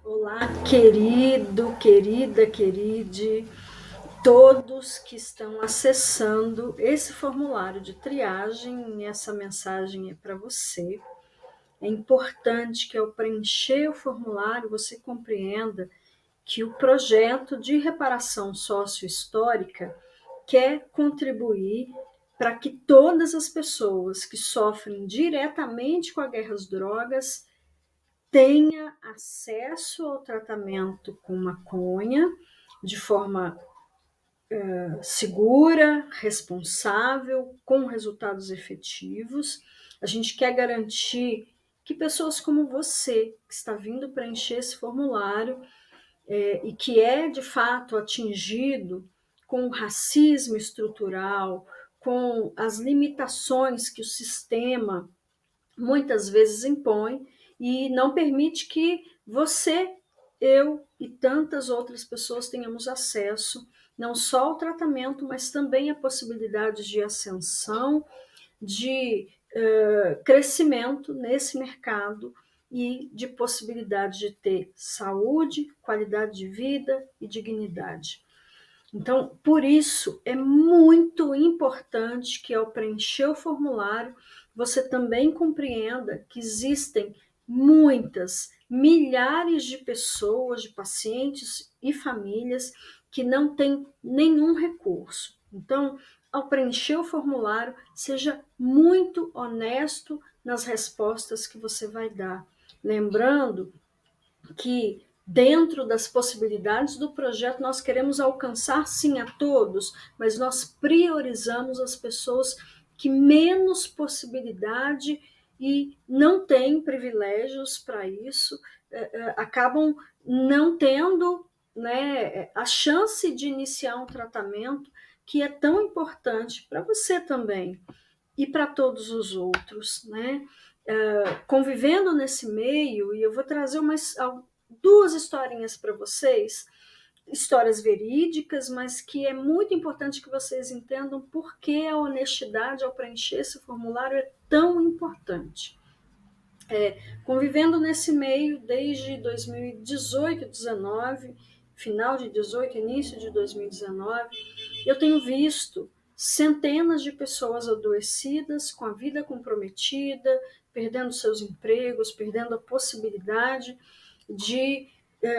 Olá, querido, querida, queride, todos que estão acessando esse formulário de triagem, essa mensagem é para você. É importante que ao preencher o formulário você compreenda que o projeto de reparação sociohistórica quer contribuir para que todas as pessoas que sofrem diretamente com a guerra às drogas tenha acesso ao tratamento com maconha de forma segura, responsável, com resultados efetivos. A gente quer garantir que pessoas como você, que está vindo preencher esse formulário e que é de fato atingido com o racismo estrutural, com as limitações que o sistema muitas vezes impõe e não permite que você, eu e tantas outras pessoas tenhamos acesso não só ao tratamento, mas também a possibilidade de ascensão, de crescimento nesse mercado e de possibilidade de ter saúde, qualidade de vida e dignidade. Então, por isso, é muito importante que ao preencher o formulário, você também compreenda que existem muitas, milhares de pessoas, de pacientes e famílias que não têm nenhum recurso. Então, ao preencher o formulário, seja muito honesto nas respostas que você vai dar. Lembrando que dentro das possibilidades do projeto nós queremos alcançar sim a todos, mas nós priorizamos as pessoas que menos possibilidade e não têm privilégios para isso, acabam não tendo, né, a chance de iniciar um tratamento que é tão importante para você também e para todos os outros, né? Convivendo nesse meio, e eu vou trazer duas historinhas para vocês, histórias verídicas, mas que é muito importante que vocês entendam por que a honestidade ao preencher esse formulário é tão importante. Convivendo nesse meio desde 2018, 19, final de 18, início de 2019, eu tenho visto centenas de pessoas adoecidas, com a vida comprometida, perdendo seus empregos, perdendo a possibilidade de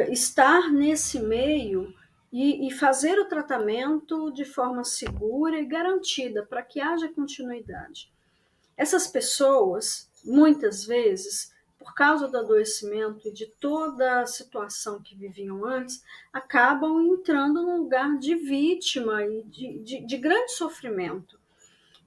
estar nesse meio e fazer o tratamento de forma segura e garantida para que haja continuidade. Essas pessoas, muitas vezes, por causa do adoecimento e de toda a situação que viviam antes, acabam entrando num lugar de vítima e de grande sofrimento.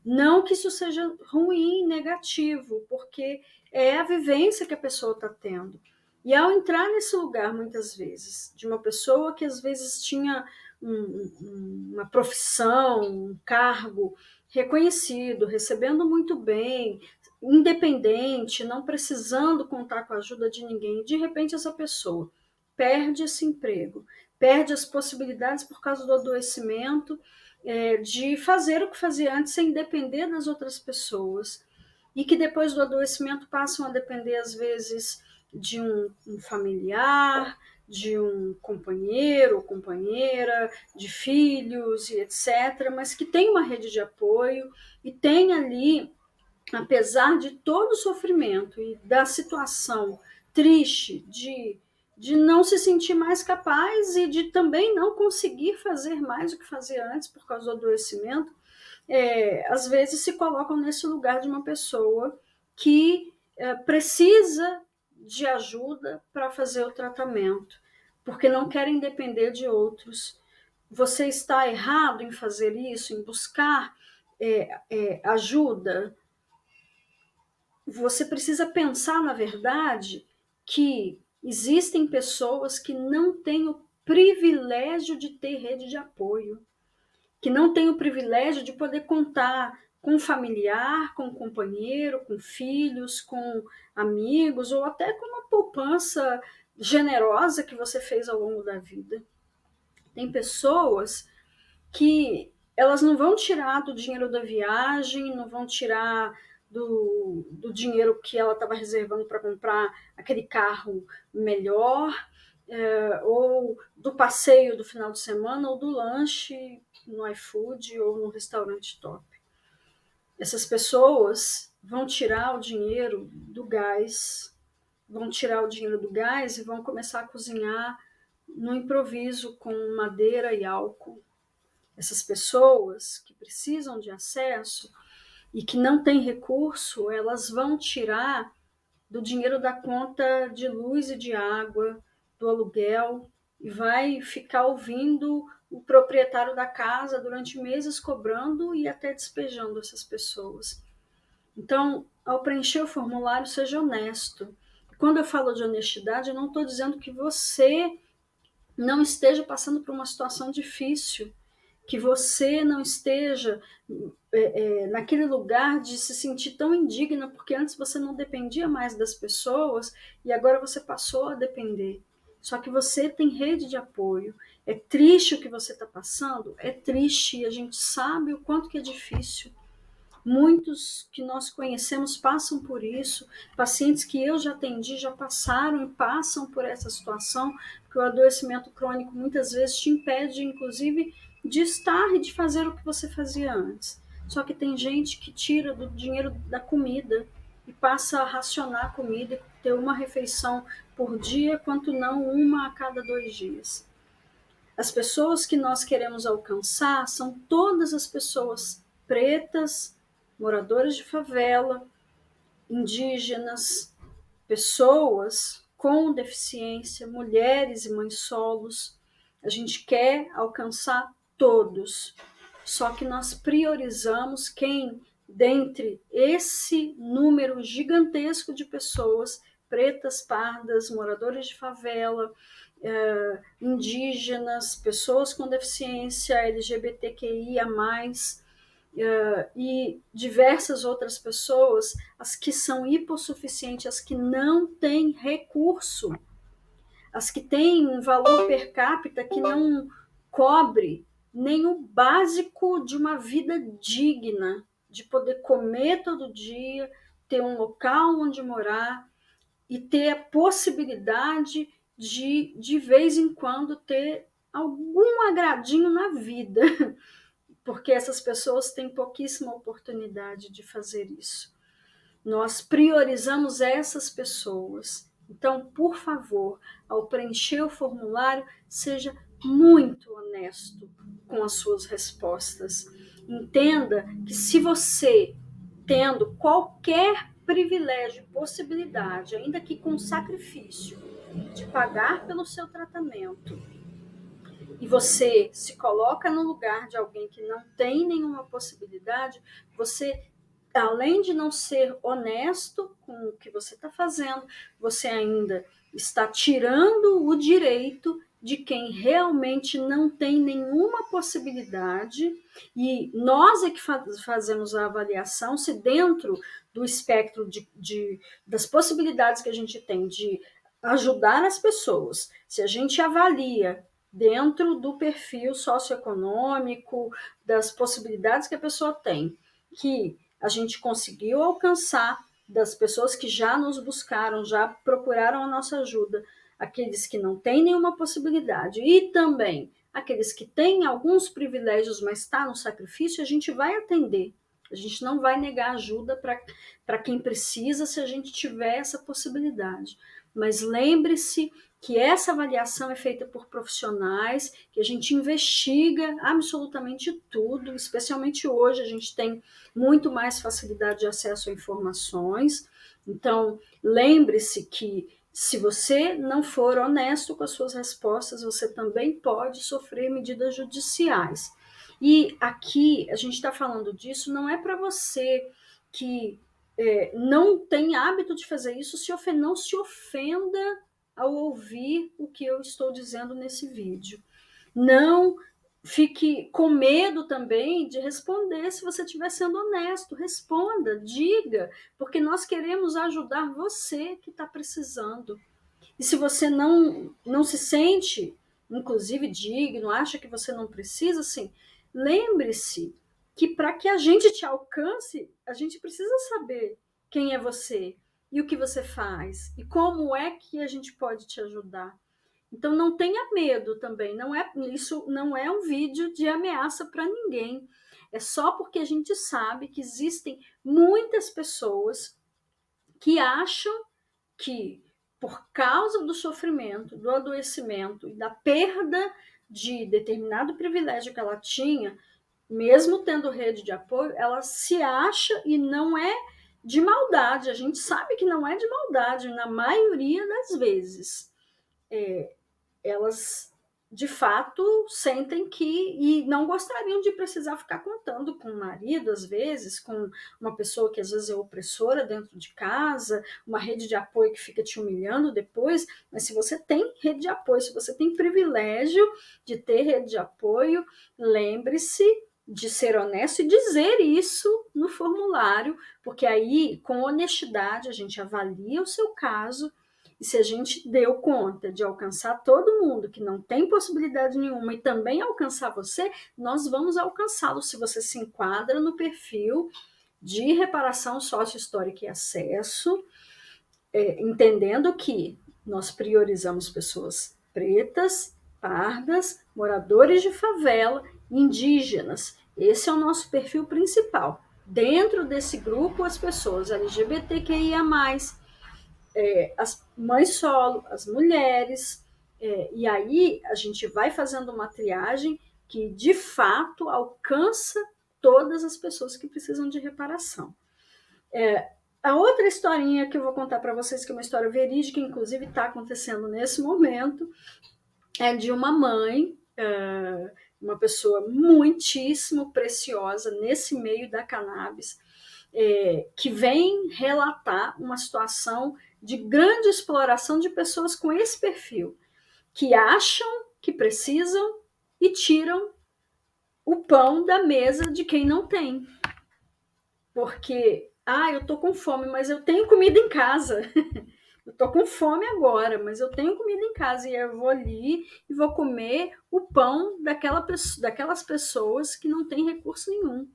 Não que isso seja ruim, negativo, porque é a vivência que a pessoa está tendo. E ao entrar nesse lugar, muitas vezes, de uma pessoa que às vezes tinha uma profissão, um cargo reconhecido, recebendo muito bem, independente, não precisando contar com a ajuda de ninguém, de repente essa pessoa perde esse emprego, perde as possibilidades por causa do adoecimento, de fazer o que fazia antes sem depender das outras pessoas e que depois do adoecimento passam a depender às vezes de um familiar, de um companheiro ou companheira, de filhos e etc., mas que tem uma rede de apoio e tem ali, apesar de todo o sofrimento e da situação triste de não se sentir mais capaz e de também não conseguir fazer mais o que fazia antes por causa do adoecimento, às vezes se colocam nesse lugar de uma pessoa que precisa de ajuda para fazer o tratamento, porque não querem depender de outros. Você está errado em fazer isso, em buscar ajuda. Você precisa pensar, na verdade, que existem pessoas que não têm o privilégio de ter rede de apoio, que não têm o privilégio de poder contar com um familiar, com um companheiro, com filhos, com amigos, ou até com uma poupança generosa que você fez ao longo da vida. Tem pessoas que elas não vão tirar do dinheiro da viagem, não vão tirar do dinheiro que ela estava reservando para comprar aquele carro melhor, ou do passeio do final de semana, ou do lanche no iFood ou no restaurante top. Essas pessoas vão tirar o dinheiro do gás, e vão começar a cozinhar no improviso com madeira e álcool. Essas pessoas que precisam de acesso e que não têm recurso, elas vão tirar do dinheiro da conta de luz e de água, do aluguel, e vai ficar ouvindo o proprietário da casa durante meses cobrando e até despejando essas pessoas. Então, ao preencher o formulário, seja honesto. Quando eu falo de honestidade, eu não estou dizendo que você não esteja passando por uma situação difícil, que você não esteja naquele lugar de se sentir tão indigna, porque antes você não dependia mais das pessoas e agora você passou a depender. Só que você tem rede de apoio. É triste o que você está passando? É triste, e a gente sabe o quanto que é difícil. Muitos que nós conhecemos passam por isso, pacientes que eu já atendi já passaram e passam por essa situação, porque o adoecimento crônico muitas vezes te impede, inclusive, de estar e de fazer o que você fazia antes. Só que tem gente que tira do dinheiro da comida e passa a racionar a comida e ter uma refeição por dia, quanto não uma a cada 2 dias. As pessoas que nós queremos alcançar são todas as pessoas pretas, moradores de favela, indígenas, pessoas com deficiência, mulheres e mães solos. A gente quer alcançar todos, só que nós priorizamos quem, dentre esse número gigantesco de pessoas, pretas, pardas, moradores de favela, indígenas, pessoas com deficiência, LGBTQIA+, e diversas outras pessoas, as que são hipossuficientes, as que não têm recurso, as que têm um valor per capita que não cobre nem o básico de uma vida digna, de poder comer todo dia, ter um local onde morar e ter a possibilidade de vez em quando, ter algum agradinho na vida, porque essas pessoas têm pouquíssima oportunidade de fazer isso. Nós priorizamos essas pessoas. Então, por favor, ao preencher o formulário, seja muito honesto com as suas respostas. Entenda que se você, tendo qualquer privilégio, possibilidade, ainda que com sacrifício, de pagar pelo seu tratamento, e você se coloca no lugar de alguém que não tem nenhuma possibilidade, você, além de não ser honesto com o que você está fazendo, você ainda está tirando o direito de quem realmente não tem nenhuma possibilidade, e nós é que fazemos a avaliação se dentro do espectro das possibilidades que a gente tem de ajudar as pessoas, se a gente avalia dentro do perfil socioeconômico, das possibilidades que a pessoa tem, que a gente conseguiu alcançar, das pessoas que já nos buscaram, já procuraram a nossa ajuda, aqueles que não têm nenhuma possibilidade e também aqueles que têm alguns privilégios, mas está no sacrifício, a gente vai atender. A gente não vai negar ajuda para quem precisa se a gente tiver essa possibilidade. Mas lembre-se que essa avaliação é feita por profissionais, que a gente investiga absolutamente tudo, especialmente hoje a gente tem muito mais facilidade de acesso a informações. Então, lembre-se que se você não for honesto com as suas respostas, você também pode sofrer medidas judiciais. E aqui a gente está falando disso, não é para você que não tem hábito de fazer isso, não se ofenda ao ouvir o que eu estou dizendo nesse vídeo. Não fique com medo também de responder. Se você estiver sendo honesto, responda, diga, porque nós queremos ajudar você que está precisando. E se você não se sente, inclusive, digno, acha que você não precisa, assim, lembre-se que para que a gente te alcance, a gente precisa saber quem é você e o que você faz e como é que a gente pode te ajudar. Então não tenha medo também, isso não é um vídeo de ameaça para ninguém. É só porque a gente sabe que existem muitas pessoas que acham que, por causa do sofrimento, do adoecimento e da perda de determinado privilégio que ela tinha, mesmo tendo rede de apoio, ela se acha, e não é de maldade, a gente sabe que não é de maldade, na maioria das vezes. Elas de fato sentem que, e não gostariam de precisar ficar contando com o marido, às vezes, com uma pessoa que às vezes é opressora dentro de casa, uma rede de apoio que fica te humilhando depois. Mas se você tem rede de apoio, se você tem privilégio de ter rede de apoio, lembre-se de ser honesto e dizer isso no formulário, porque aí, com honestidade, a gente avalia o seu caso. E se a gente deu conta de alcançar todo mundo que não tem possibilidade nenhuma e também alcançar você, nós vamos alcançá-lo se você se enquadra no perfil de reparação sócio-histórica e acesso, entendendo que nós priorizamos pessoas pretas, pardas, moradores de favela, indígenas. Esse é o nosso perfil principal. Dentro desse grupo, as pessoas LGBTQIA+, as mães solo, as mulheres, e aí a gente vai fazendo uma triagem que de fato alcança todas as pessoas que precisam de reparação. A outra historinha que eu vou contar para vocês, que é uma história verídica, inclusive está acontecendo nesse momento, é de uma mãe, uma pessoa muitíssimo preciosa nesse meio da cannabis, que vem relatar uma situação de grande exploração de pessoas com esse perfil, que acham que precisam e tiram o pão da mesa de quem não tem. Porque, eu tô com fome, mas eu tenho comida em casa. Eu tô com fome agora, mas eu tenho comida em casa, e eu vou ali e vou comer o pão daquelas pessoas que não têm recurso nenhum.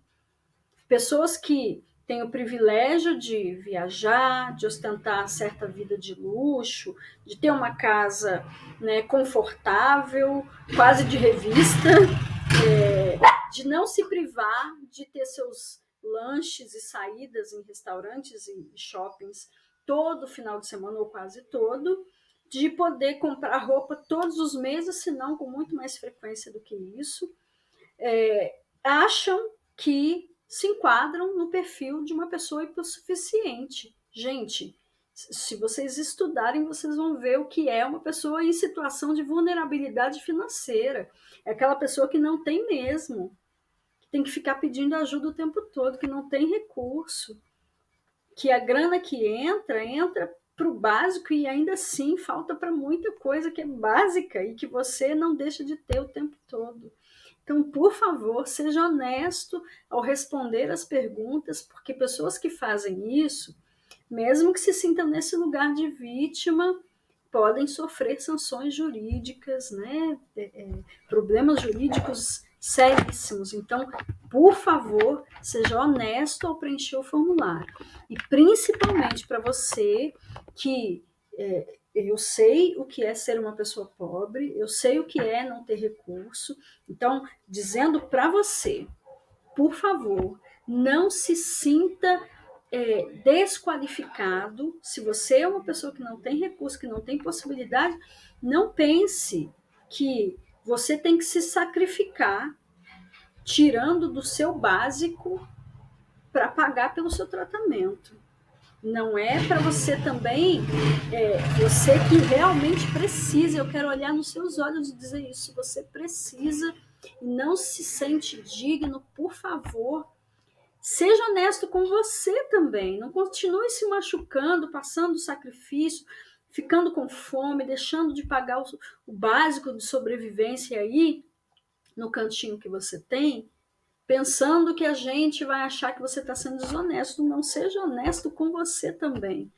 Pessoas que têm o privilégio de viajar, de ostentar certa vida de luxo, de ter uma casa, né, confortável, quase de revista, de não se privar de ter seus lanches e saídas em restaurantes e shoppings todo final de semana ou quase todo, de poder comprar roupa todos os meses, se não com muito mais frequência do que isso, acham que se enquadram no perfil de uma pessoa hipossuficiente. Gente, se vocês estudarem, vocês vão ver o que é uma pessoa em situação de vulnerabilidade financeira. É aquela pessoa que não tem mesmo, que tem que ficar pedindo ajuda o tempo todo, que não tem recurso, que a grana que entra para o básico, e ainda assim falta para muita coisa que é básica e que você não deixa de ter o tempo todo. Então, por favor, seja honesto ao responder as perguntas, porque pessoas que fazem isso, mesmo que se sintam nesse lugar de vítima, podem sofrer sanções jurídicas, né? Problemas jurídicos seríssimos. Então, por favor, seja honesto ao preencher o formulário. E principalmente para você que eu sei o que é ser uma pessoa pobre, eu sei o que é não ter recurso. Então, dizendo para você, por favor, não se sinta desqualificado. Se você é uma pessoa que não tem recurso, que não tem possibilidade, não pense que você tem que se sacrificar tirando do seu básico para pagar pelo seu tratamento. Não é para você também, você que realmente precisa. Eu quero olhar nos seus olhos e dizer isso. Você precisa e não se sente digno, por favor, seja honesto com você também. Não continue se machucando, passando sacrifício, ficando com fome, deixando de pagar o básico de sobrevivência aí no cantinho que você tem, pensando que a gente vai achar que você está sendo desonesto. Não, seja honesto com você também.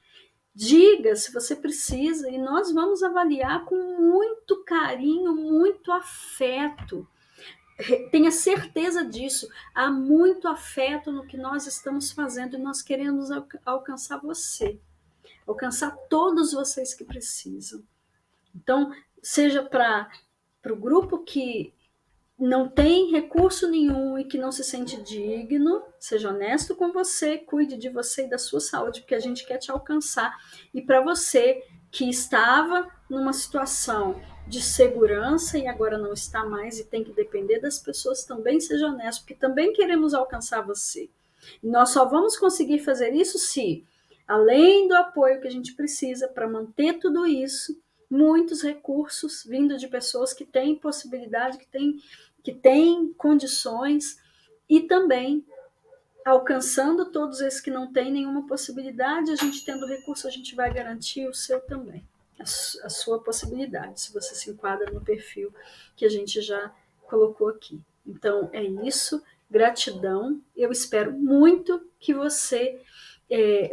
Diga se você precisa e nós vamos avaliar com muito carinho, muito afeto. Tenha certeza disso. Há muito afeto no que nós estamos fazendo e nós queremos alcançar você, alcançar todos vocês que precisam. Então, seja para o grupo que não tem recurso nenhum e que não se sente digno, seja honesto com você, cuide de você e da sua saúde, porque a gente quer te alcançar. E para você que estava numa situação de segurança e agora não está mais e tem que depender das pessoas, também seja honesto, porque também queremos alcançar você. E nós só vamos conseguir fazer isso se, além do apoio que a gente precisa para manter tudo isso, muitos recursos vindo de pessoas que têm possibilidade, que têm condições, e também alcançando todos esses que não têm nenhuma possibilidade, a gente tendo recurso, a gente vai garantir o seu também, a sua possibilidade, se você se enquadra no perfil que a gente já colocou aqui. Então, é isso, gratidão, eu espero muito que você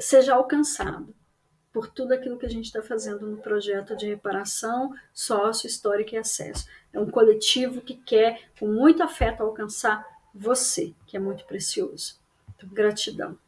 seja alcançado por tudo aquilo que a gente está fazendo no projeto de reparação sócio, histórica e acesso. É um coletivo que quer, com muito afeto, alcançar você, que é muito precioso. Então, gratidão.